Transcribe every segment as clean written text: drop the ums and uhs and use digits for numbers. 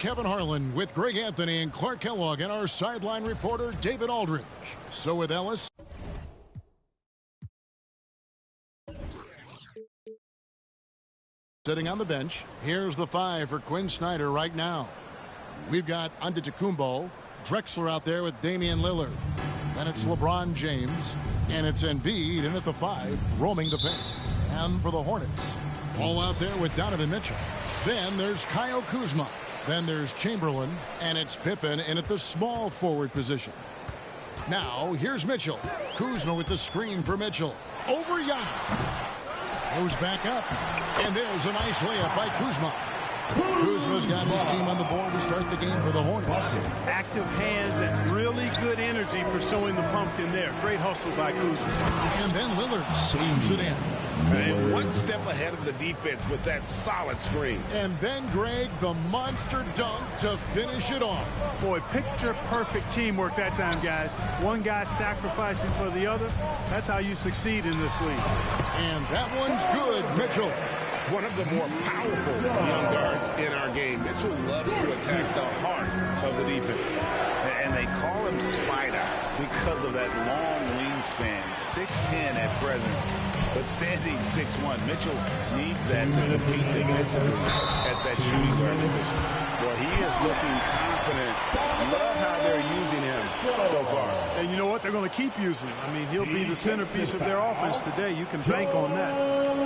Kevin Harlan with Greg Anthony and Clark Kellogg and our sideline reporter, David Aldridge. So with Ellis. Sitting on the bench, here's the 5 for Quinn Snyder right now. We've got Antetokounmpo, Drexler out there with Damian Lillard. Then it's LeBron James, and it's Embiid in at the 5, roaming the paint. And for the Hornets, all out there with Donovan Mitchell. Then there's Kyle Kuzma. Then there's Chamberlain, and it's Pippen in at the small forward position. Now, here's Mitchell. Kuzma with the screen for Mitchell. Over Giannis. Goes back up, and there's a nice layup by Kuzma. Kuzma's got his team on the board to start the game for the Hornets. Active hands and really good energy pursuing the pumpkin there. Great hustle by Kuzma. And then Lillard seams it in. And one step ahead of the defense with that solid screen. And then, Greg, the monster dunk to finish it off. Boy, picture-perfect teamwork that time, guys. One guy sacrificing for the other. That's how you succeed in this league. And that one's good, Mitchell. One of the more powerful young guards in our game. Mitchell loves to attack the heart of the defense. And they call him Spider because of that long wingspan, 6'10" at present. But standing 6'1", Mitchell needs that to compete defensively at that shooting guard position. Well, he is looking confident. Love how they're using him so far. And you know what? They're going to keep using him. I mean, he'll be the centerpiece of their offense today. You can bank on that.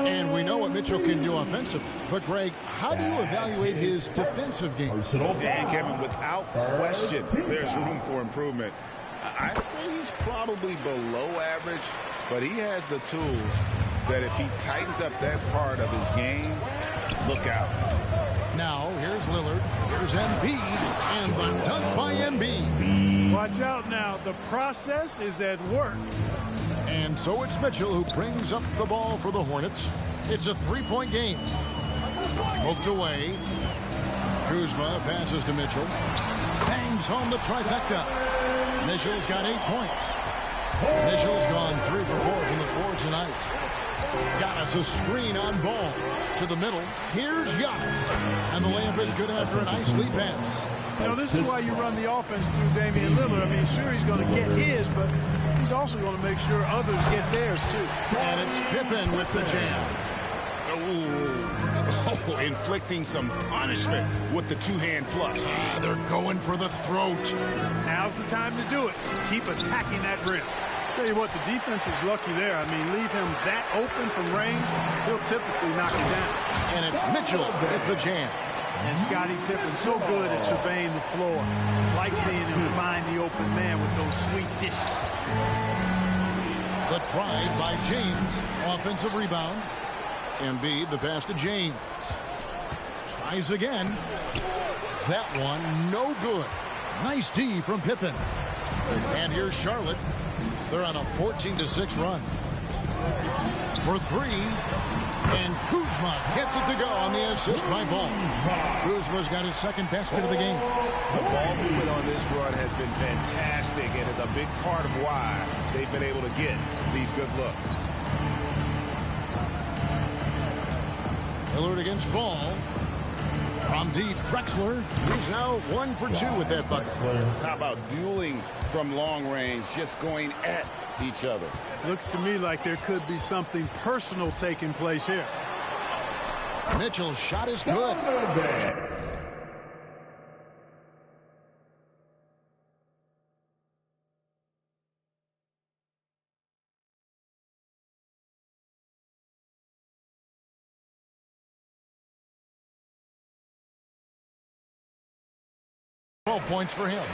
And we know what Mitchell can do offensively. But, Greg, how do you evaluate his defensive game? And, Kevin, without question, there's room for improvement. I'd say he's probably below average, but he has the tools that if he tightens up that part of his game, look out. Now, here's Lillard, here's Embiid, and the dunk by Embiid. Watch out now. The process is at work. And so it's Mitchell who brings up the ball for the Hornets. It's a 3-point game. Poked away. Kuzma passes to Mitchell. Bangs home the trifecta. Mitchell's got 8 points. Mitchell's gone 3 for 4 from the floor tonight. Got us a screen on ball. To the middle. Here's Giannis. And the layup is good after a nice lead pass. You know, this is why you run the offense through Damian Lillard. I mean, sure, he's going to get his, but he's also going to make sure others get theirs, too. And it's Pippen with the jam. Oh, inflicting some punishment with the two-hand flush. They're going for the throat. Now's the time to do it. Keep attacking that rim. Tell you what, the defense was lucky there. I mean, leave him that open from range, he'll typically knock you down. And it's Mitchell with the jam. And Scottie Pippen so good at surveying the floor. Like seeing him find the open man with those sweet dishes. The try by James. Offensive rebound. Embiid, the pass to James. Tries again. That one, no good. Nice D from Pippen. And here's Charlotte. They're on a 14-6 run. For 3. And Kuzma gets it to go on the assist by Ball. Kuzma's got his second basket of the game. The ball movement on this run has been fantastic and is a big part of why they've been able to get these good looks. Lillard against Ball. From deep, Drexler, who's now 1 for 2 with that bucket. How about dueling from long range, just going at each other? Looks to me like there could be something personal taking place here. Mitchell's shot is good. 12 points for him.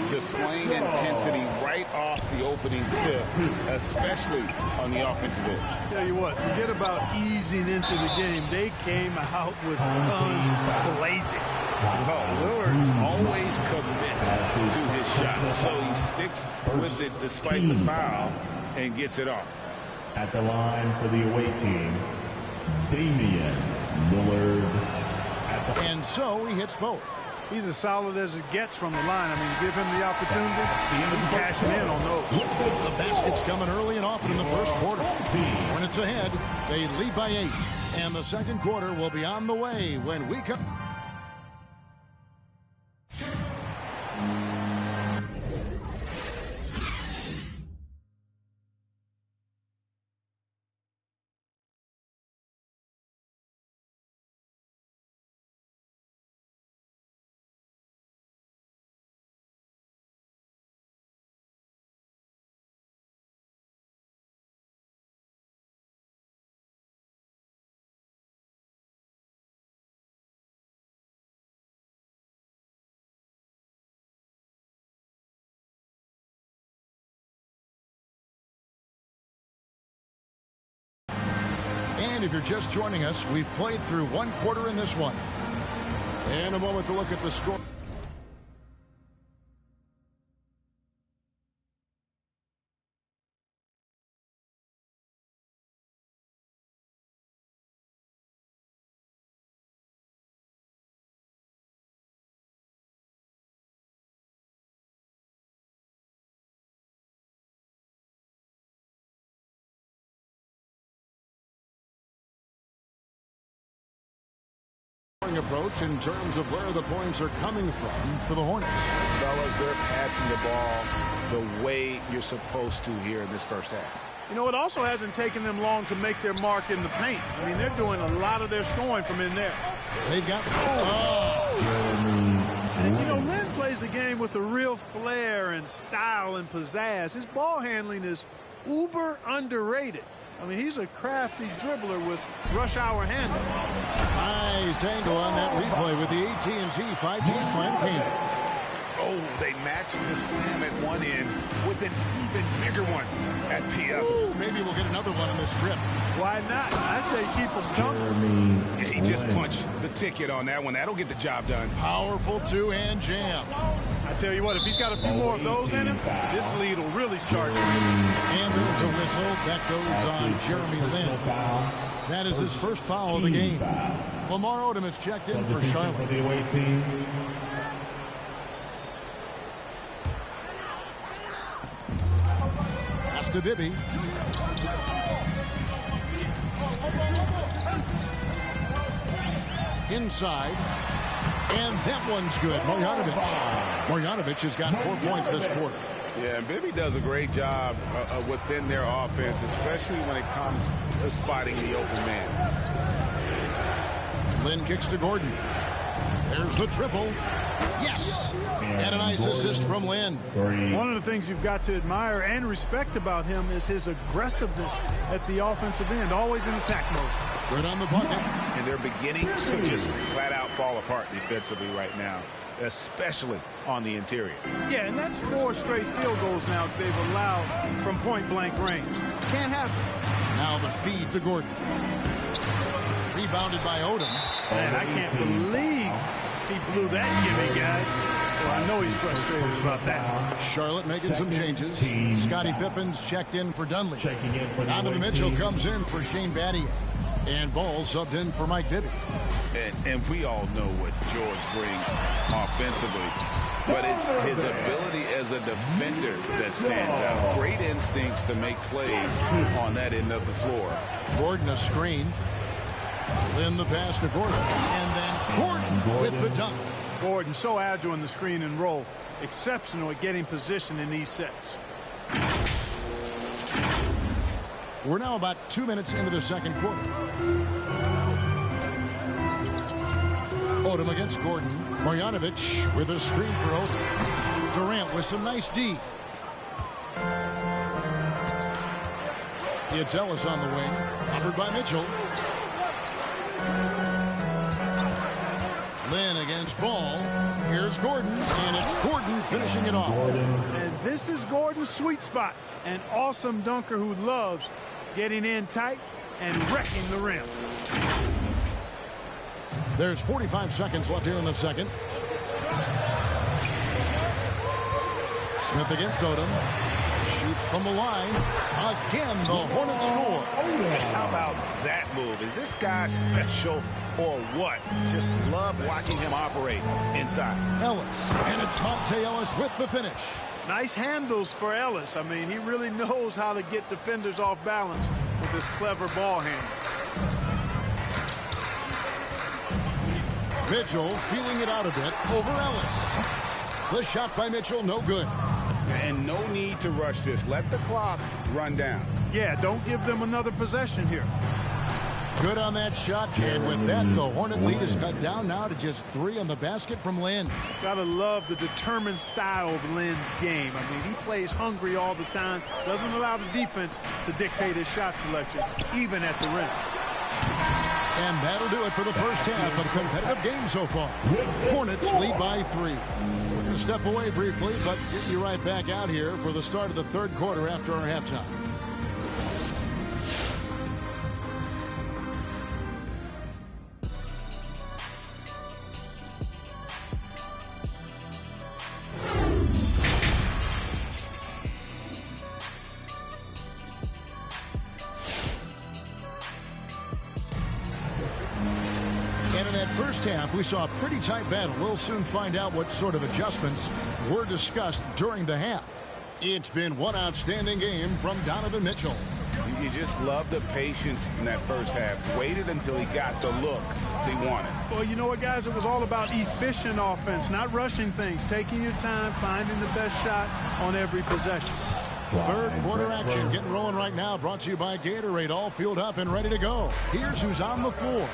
Displaying intensity right off the opening tip, especially on the offensive end. Tell you what, forget about easing into the game. They came out with guns blazing. Well, Lillard always commits to his shot, so he sticks with it despite the foul and gets it off. At the line for the away team, Damian Lillard. And so he hits both. He's as solid as it gets from the line. I mean, give him the opportunity. He's cashing in on those. The basket's coming early and often in the first quarter. When it's ahead, they lead by 8. And the second quarter will be on the way when we come. if you're just joining us, we've played through one quarter in this one. And a moment to look at the score. Approach in terms of where the points are coming from for the Hornets. Fellas, they're passing the ball the way you're supposed to here in this first half. You know, it also hasn't taken them long to make their mark in the paint. I mean, they're doing a lot of their scoring from in there. They've got... And, you know, Lin plays the game with a real flair and style and pizzazz. His ball handling is uber underrated. I mean, he's a crafty dribbler with rush hour handle. Nice angle on that replay with the AT&T 5G slam cable. Oh, they matched the slam at one end with an even bigger one at the other. Ooh, maybe we'll get another one on this trip. Why not? I say keep them coming. Yeah, he just punched the ticket on that one. That'll get the job done. Powerful two-hand jam. I tell you what, if he's got a few more of those in him, this lead will really start. And there's a whistle that goes on Jeremy Lin. That is his first foul of the game. Lamar Odom is checked in for Charlotte. For the away team. Pass to Bibby. Inside. And that one's good. Marjanovic has got 4 points this quarter. Yeah, and Bibby does a great job within their offense, especially when it comes to spotting the open man. Lin kicks to Gordon. There's the triple. Yes! And a nice assist from Lin. One of the things you've got to admire and respect about him is his aggressiveness at the offensive end, always in attack mode. Good on the bucket. And they're beginning to just flat out fall apart defensively right now, especially on the interior. Yeah, and that's 4 straight field goals now they've allowed from point-blank range. Can't have it. Now the feed to Gordon. Rebounded by Odom. Man, I can't believe he blew that gimme, guys. Well, I know he's frustrated about that. Charlotte making some changes. Scottie Pippen's checked in for Dunley. Donovan Mitchell comes in for Shane Battier. And Ball subbed in for Mike Bibby. And we all know what George brings offensively, but it's his ability as a defender that stands out. Great instincts to make plays on that end of the floor. Gordon a screen. Then the pass to Gordon. And then Gordon with the dunk. Gordon so agile in the screen and roll. Exceptional at getting position in these sets. We're now about 2 minutes into the second quarter. Odom against Gordon. Marjanovic with a screen for Odom. Durant with some nice D. It's Ellis on the wing. Covered by Mitchell. Lin against Ball. Here's Gordon. And it's Gordon finishing it off. And this is Gordon's sweet spot. An awesome dunker who loves getting in tight and wrecking the rim. There's 45 seconds left here in the second. Smith against Odom. Shoots from the line. Again, the Hornets score. How about that move? Is this guy special or what? Just love watching him operate inside. Ellis. And it's Monte Ellis with the finish. Nice handles for Ellis. I mean, he really knows how to get defenders off balance with his clever ball handle. Mitchell feeling it out a bit over Ellis. The shot by Mitchell, no good. And no need to rush this. Let the clock run down. Yeah, don't give them another possession here. Good on that shot, and with that, the Hornet lead is cut down now to just 3 on the basket from Lin. Gotta love the determined style of Lin's game. I mean, he plays hungry all the time, doesn't allow the defense to dictate his shot selection, even at the rim. And that'll do it for the first half of a competitive game so far. Hornets lead by 3. We're going to step away briefly, but get you right back out here for the start of the third quarter after our halftime. We saw a pretty tight battle. We'll soon find out what sort of adjustments were discussed during the half. It's been one outstanding game from Donovan Mitchell. You just love the patience in that first half. Waited until he got the look he wanted. Well, you know what, guys? It was all about efficient offense, not rushing things, taking your time, finding the best shot on every possession. Third quarter action getting rolling right now, brought to you by Gatorade, all fueled up and ready to go. Here's who's on the floor.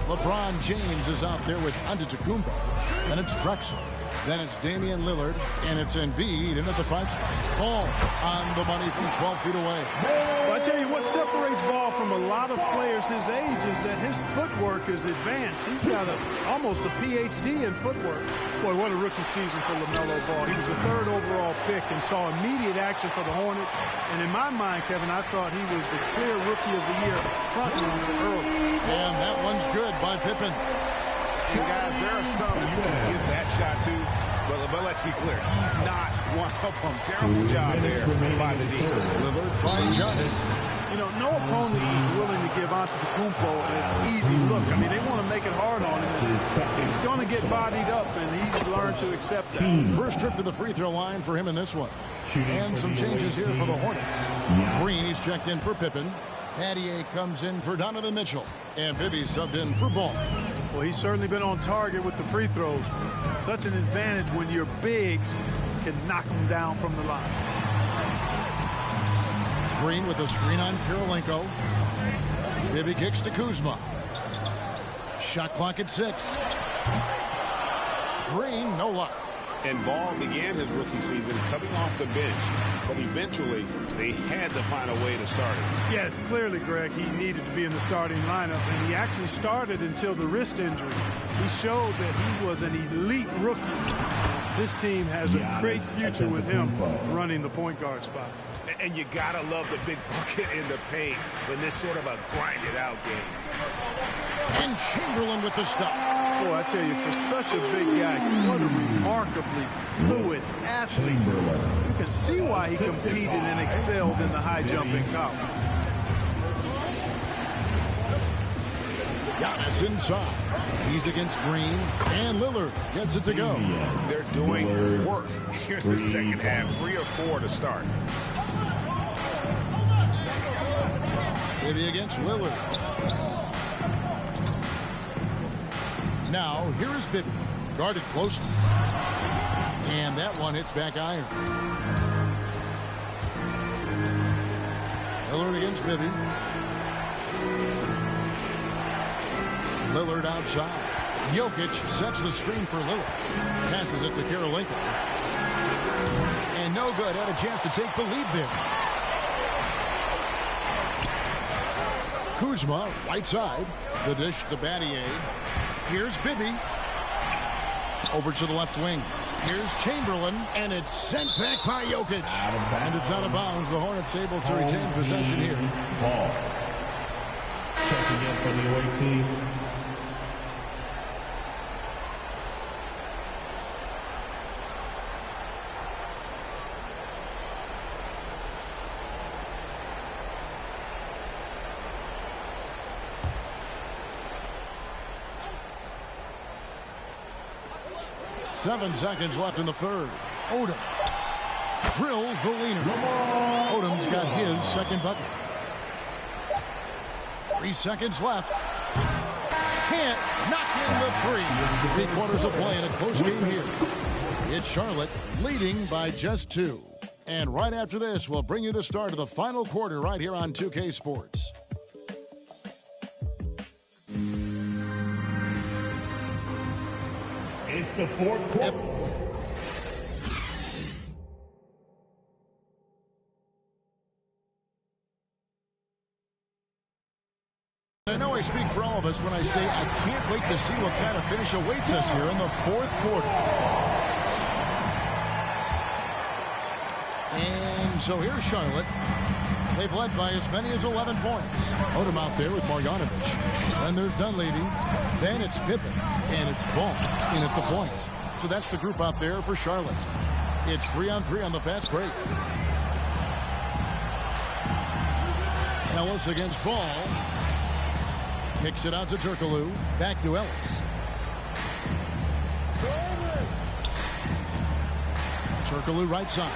LeBron James is out there with Antetokounmpo. Then it's Drexler. Then it's Damian Lillard, and it's Embiid in at the 5 spot. Ball on the money from 12 feet away. Well, I tell you what separates Ball from a lot of players his age is that his footwork is advanced. He's got almost a PhD in footwork. Boy, what a rookie season for LaMelo Ball. He was the 3rd overall pick and saw immediate action for the Hornets. And in my mind, Kevin, I thought he was the clear rookie of the year front runner early. And that one's good by Pippen. See, guys, there are some you can give that shot to, but let's be clear, he's not one of them. Terrible job there by the D. Lillard trying Giannis. You know, no opponent is willing to give Antetokounmpo an easy look. I mean, they want to make it hard on him. He's going to get bodied up, and he's learned to accept that. First trip to the free throw line for him in this one. And some changes here for the Hornets. Green, he's checked in for Pippen. Adier comes in for Donovan Mitchell. And Bibby subbed in for Ball. Well, he's certainly been on target with the free throws. Such an advantage when your bigs can knock them down from the line. Green with a screen on Kirilenko. Bibby kicks to Kuzma. Shot clock at 6. Green, no luck. And Ball began his rookie season coming off the bench, but eventually they had to find a way to start him. Yeah, clearly, Greg, he needed to be in the starting lineup, and he actually started until the wrist injury. He showed that he was an elite rookie. This team has a great future with him running the point guard spot. And you gotta love the big bucket in the paint in this sort of a grinded-out game. And Chamberlain with the stuff. Boy, I tell you, for such a big guy, what a remarkably fluid athlete. You can see why he competed and excelled in the high jump in college. Giannis inside. He's against Green, and Lillard gets it to go. They're doing work here in the second half. 3 or 4 to start. Maybe against Lillard. Now, here is Bibby. Guarded closely. And that one hits back iron. Lillard against Bibby. Lillard outside. Jokic sets the screen for Lillard. Passes it to Kirilenko. And no good. Had a chance to take the lead there. Kuzma, right side. The dish to Battier. Here's Bibby. Over to the left wing. Here's Chamberlain, and it's sent back by Jokic. And it's out of bounds. The Hornets able to retain possession here. Ball. Checking in for the away team. Seven seconds left in the third. Odom drills the leaner. Odom's got his second bucket. 3 seconds left. Can't knock in the 3. 3 quarters of play in a close game here. It's Charlotte leading by just 2. And right after this, we'll bring you the start of the final quarter right here on 2K Sports. It's the fourth quarter. I know I speak for all of us when I say I can't wait to see what kind of finish awaits us here in the fourth quarter. And so here's Charlotte. They've led by as many as 11 points. Odom out there with Marjanovic. Then there's Dunleavy. Then it's Pippen. And it's Ball in at the point. So that's the group out there for Charlotte. It's 3-on-3 on the fast break. Ellis against Ball. Kicks it out to Turkoglu. Back to Ellis. Turkoglu right side.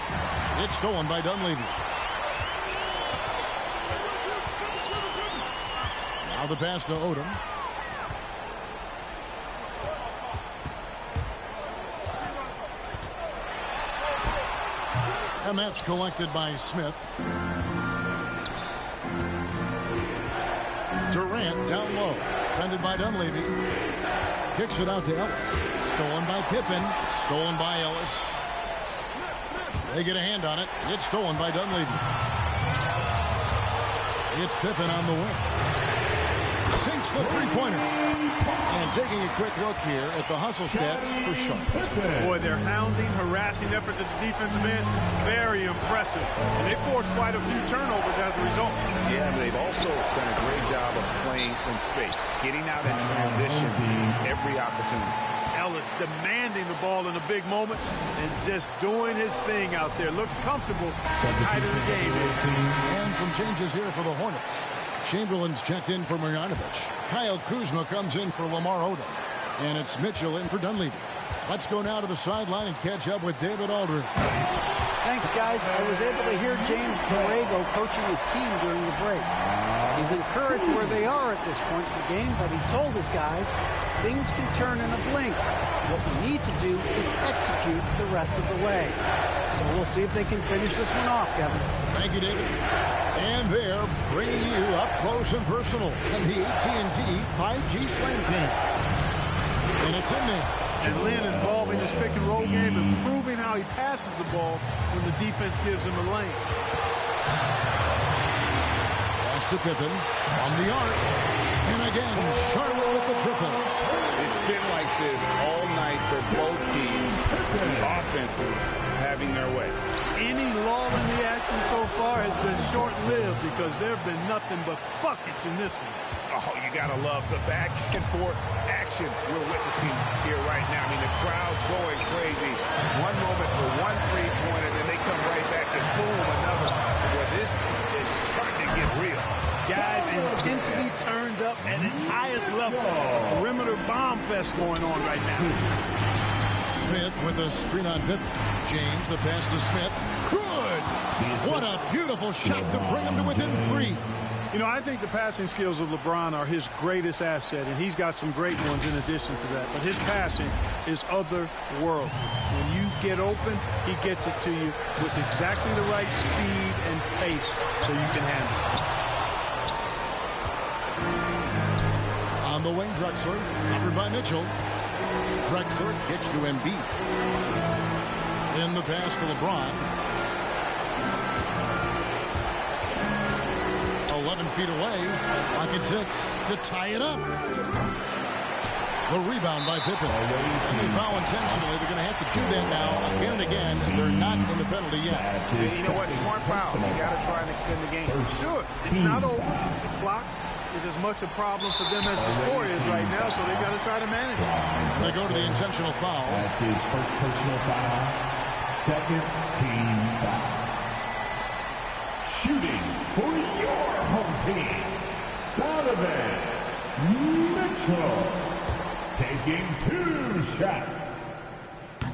It's stolen by Dunleavy. Now the pass to Odom. And that's collected by Smith. Durant down low. Defended by Dunleavy. Kicks it out to Ellis. Stolen by Pippen. Stolen by Ellis. They get a hand on it. It's stolen by Dunleavy. It's Pippen on the wing. Sinks the three-pointer. And taking a quick look here at the hustle stats for Sharp. Boy, their hounding, harassing effort to the defensive end, very impressive. And they forced quite a few turnovers as a result. Yeah, but they've also done a great job of playing in space, getting out in transition every opportunity. Ellis demanding the ball in a big moment and just doing his thing out there. Looks comfortable. Tight in the game. And some changes here for the Hornets. Chamberlain's checked in for Marjanovic. Kyle Kuzma comes in for Lamar Odom. And it's Mitchell in for Dunleavy. Let's go now to the sideline and catch up with David Aldridge. Thanks, guys. I was able to hear James Borrego coaching his team during the break. He's encouraged where they are at this point in the game, but he told his guys things can turn in a blink. What we need to do is execute the rest of the way. So we'll see if they can finish this one off, Kevin. Thank you, David. And they're bringing you up close and personal in the AT&T 5G Slam Cam. And it's in there. And Lynn involving his pick and roll game and proving how he passes the ball when the defense gives him a lane. Pass to Pippen from the arc. And again, Charlotte with the triple. It's been like this all night for both teams. The offenses having their way. Any lull in the action so far has been short-lived because there have been nothing but buckets in this one. Oh, you gotta love the back and forth action we're witnessing here right now. I mean, the crowd's going crazy. One moment for one three-pointer, then they come right back and boom, another. Well, this is starting to get real. Guys, intensity turned up at its highest level. Perimeter bomb fest going on right now. Smith with a screen on Pippen. James, the pass to Smith. Good! What a beautiful shot to bring him to within 3. You know, I think the passing skills of LeBron are his greatest asset, and he's got some great ones in addition to that. But his passing is otherworldly. When you get open, he gets it to you with exactly the right speed and pace so you can handle it. On the wing, Drexler, covered by Mitchell. Drexler gets to Embiid. In the pass to LeBron. 11 feet away. Pocket 6 to tie it up. The rebound by Pippen. And they foul intentionally. They're going to have to do that now again and again. They're not in the penalty yet. Hey, you know what? Smart foul. You got to try and extend the game. Sure. It's not over. The clock is as much a problem for them as the score is right now, so they've got to try to manage it. And they go to the intentional foul. That's his first personal foul. Second team foul. Shooting for your home team, Donovan Mitchell. Taking 2 shots.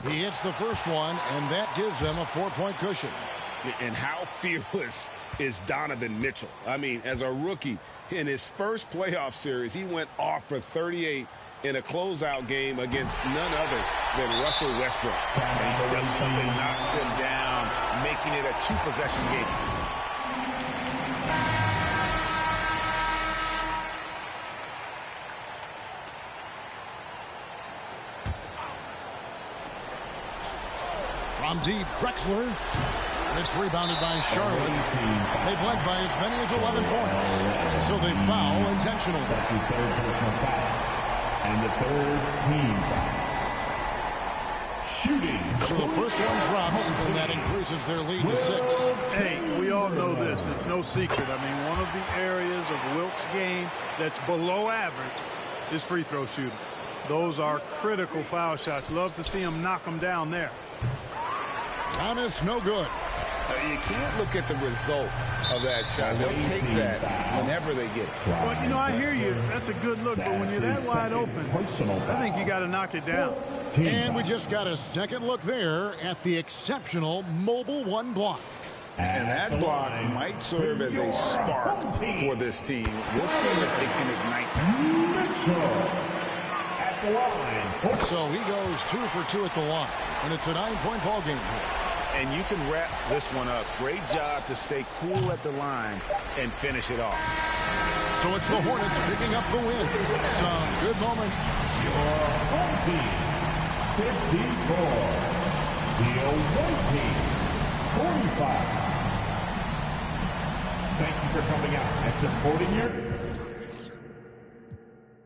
He hits the first one, and that gives them a 4-point cushion. And how fearless is Donovan Mitchell? I mean, as a rookie, in his first playoff series, he went off for 38 in a closeout game against none other than Russell Westbrook. And he steps up and knocks them down, making it a 2-possession game. From deep, Drexler. It's rebounded by Charlotte. They've led by as many as 11 points. So they foul intentionally. That's his third personal foul. And the third team foul. Shooting. So the first one drops, and that increases their lead to 6. Hey, we all know this. It's no secret. I mean, one of the areas of Wilt's game that's below average is free throw shooting. Those are critical foul shots. Love to see him knock them down there. Giannis, no good. You can't look at the result of that shot. They'll take that whenever they get it. Well, you know, I hear you. That's a good look, but when you're that wide open, I think you got to knock it down. And we just got a second look there at the exceptional Mobile One block. And that block might serve as a spark for this team. We'll see if they can ignite at the line. So he goes 2 for 2 at the line. And it's a 9-point ball game here. And you can wrap this one up. Great job to stay cool at the line and finish it off. So it's the Hornets picking up the win. Some good moments. Your home team, 54. The away team, 45. Thank you for coming out and supporting your...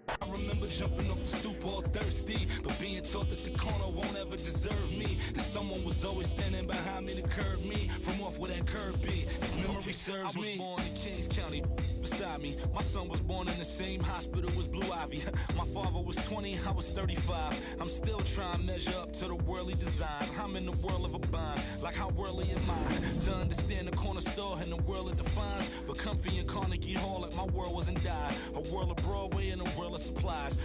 I remember jumping off the stoop all thirsty, but being taught that the corner won't ever deserve me. And someone was always standing behind me to curb me from off where that curb be. If memory serves me, I was born in Kings County beside me. My son was born in the same hospital as Blue Ivy. My father was 20, I was 35. I'm still trying to measure up to the worldly design. I'm in the world of a bind, like how worldly am I? To understand the corner store and the world it defines, but comfy in Carnegie Hall like my world wasn't died. A world of Broadway and a world of supplies.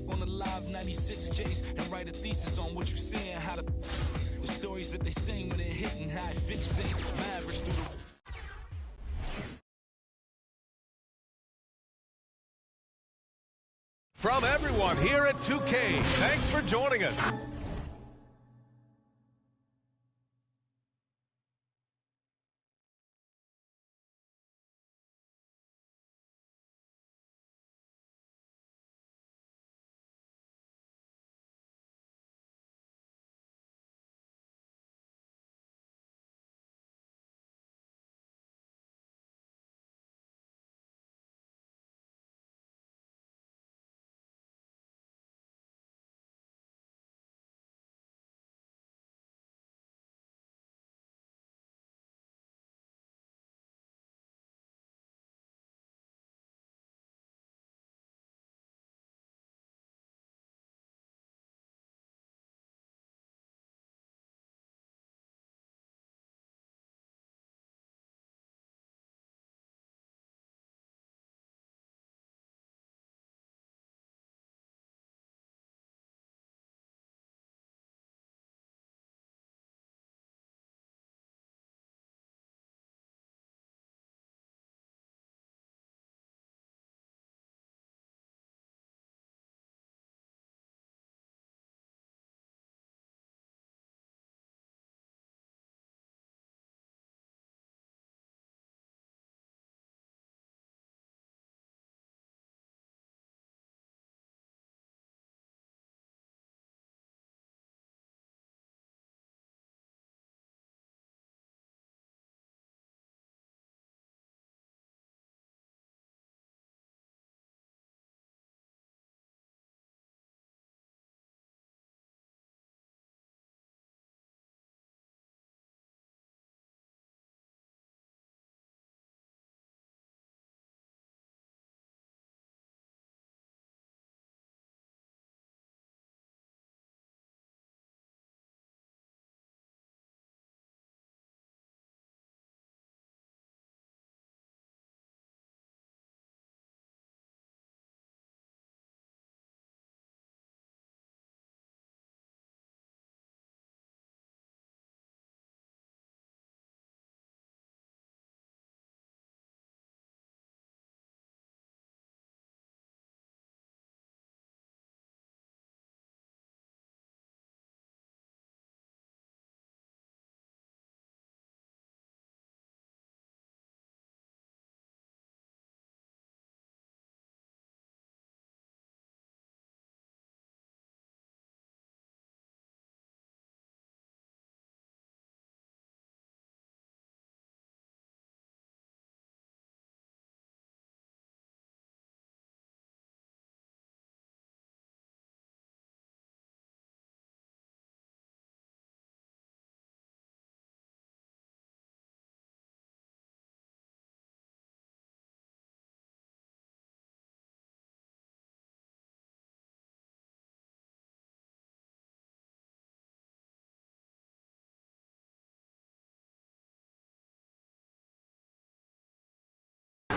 On the Live 96 case and write a thesis on what you see and how the stories that they sing when it hit and how it fixates my average through the... From everyone here at 2K, thanks for joining us.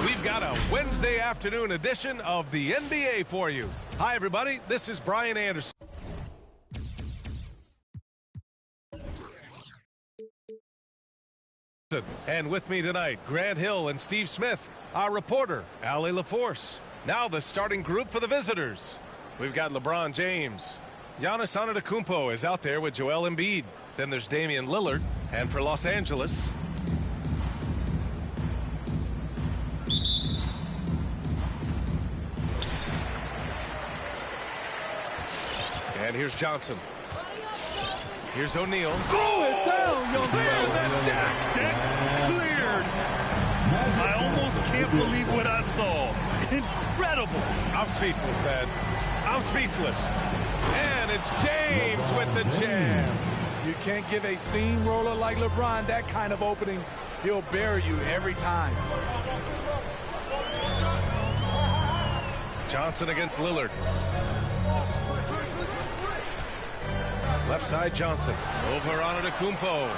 We've got a Wednesday afternoon edition of the NBA for you. Hi, everybody. This is Brian Anderson. And with me tonight, Grant Hill and Steve Smith, our reporter, Allie LaForce. Now the starting group for the visitors. We've got LeBron James. Giannis Antetokounmpo is out there with Joel Embiid. Then there's Damian Lillard. And for Los Angeles, and here's Johnson. Here's O'Neal. Throw it down, young Clear that deck. Cleared. I almost can't believe what I saw. Incredible. I'm speechless, man. I'm speechless. And it's James with the jam. You can't give a steamroller like LeBron that kind of opening. He'll bury you every time. Johnson against Lillard. Left side Johnson. Over Antetokounmpo.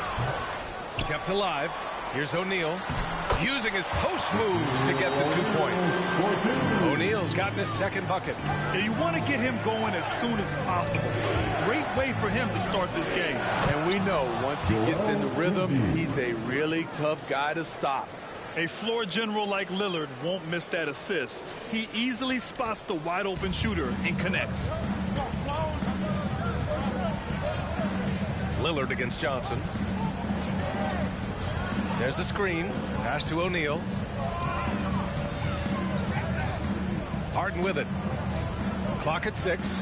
Kept alive. Here's O'Neal. Using his post moves to get the 2 points. O'Neal's gotten his second bucket. Yeah, you want to get him going as soon as possible. Great way for him to start this game. And we know once he gets in the rhythm, he's a really tough guy to stop. A floor general like Lillard won't miss that assist. He easily spots the wide open shooter and connects. Lillard against Johnson. There's the screen. Pass to O'Neal. Harden with it. Clock at 6.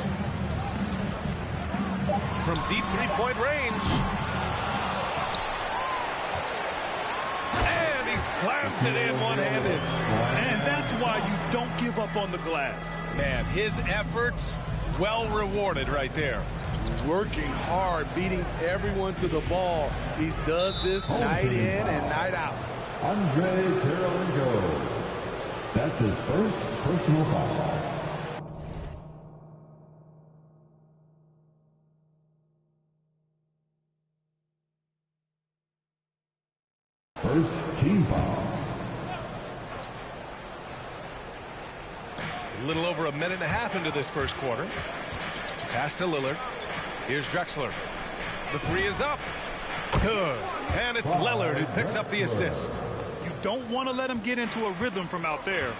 From deep three-point range. And he slams it in one-handed. And that's why you don't give up on the glass. Man, his efforts well rewarded right there. Working hard, beating everyone to the ball. He does this night in and night out. Andre Kirilenko. That's his first personal foul. First team foul. A little over a minute and a half into this first quarter. Pass to Lillard. Here's Drexler. The three is up. Good. And it's Lillard who picks up the assist. You don't want to let him get into a rhythm from out there.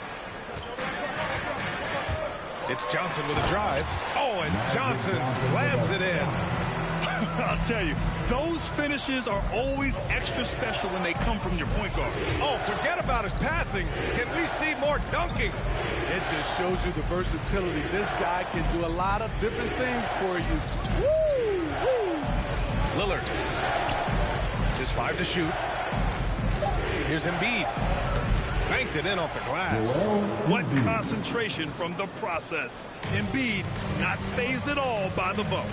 It's Johnson with a drive. Oh, and Johnson slams it in. I'll tell you, those finishes are always extra special when they come from your point guard. Oh, forget about his passing. Can we see more dunking? It just shows you the versatility. This guy can do a lot of different things for you. Woo! Woo! Lillard. Just 5 to shoot. Here's Embiid. Banked it in off the glass. What concentration from the process. Embiid not fazed at all by the ball.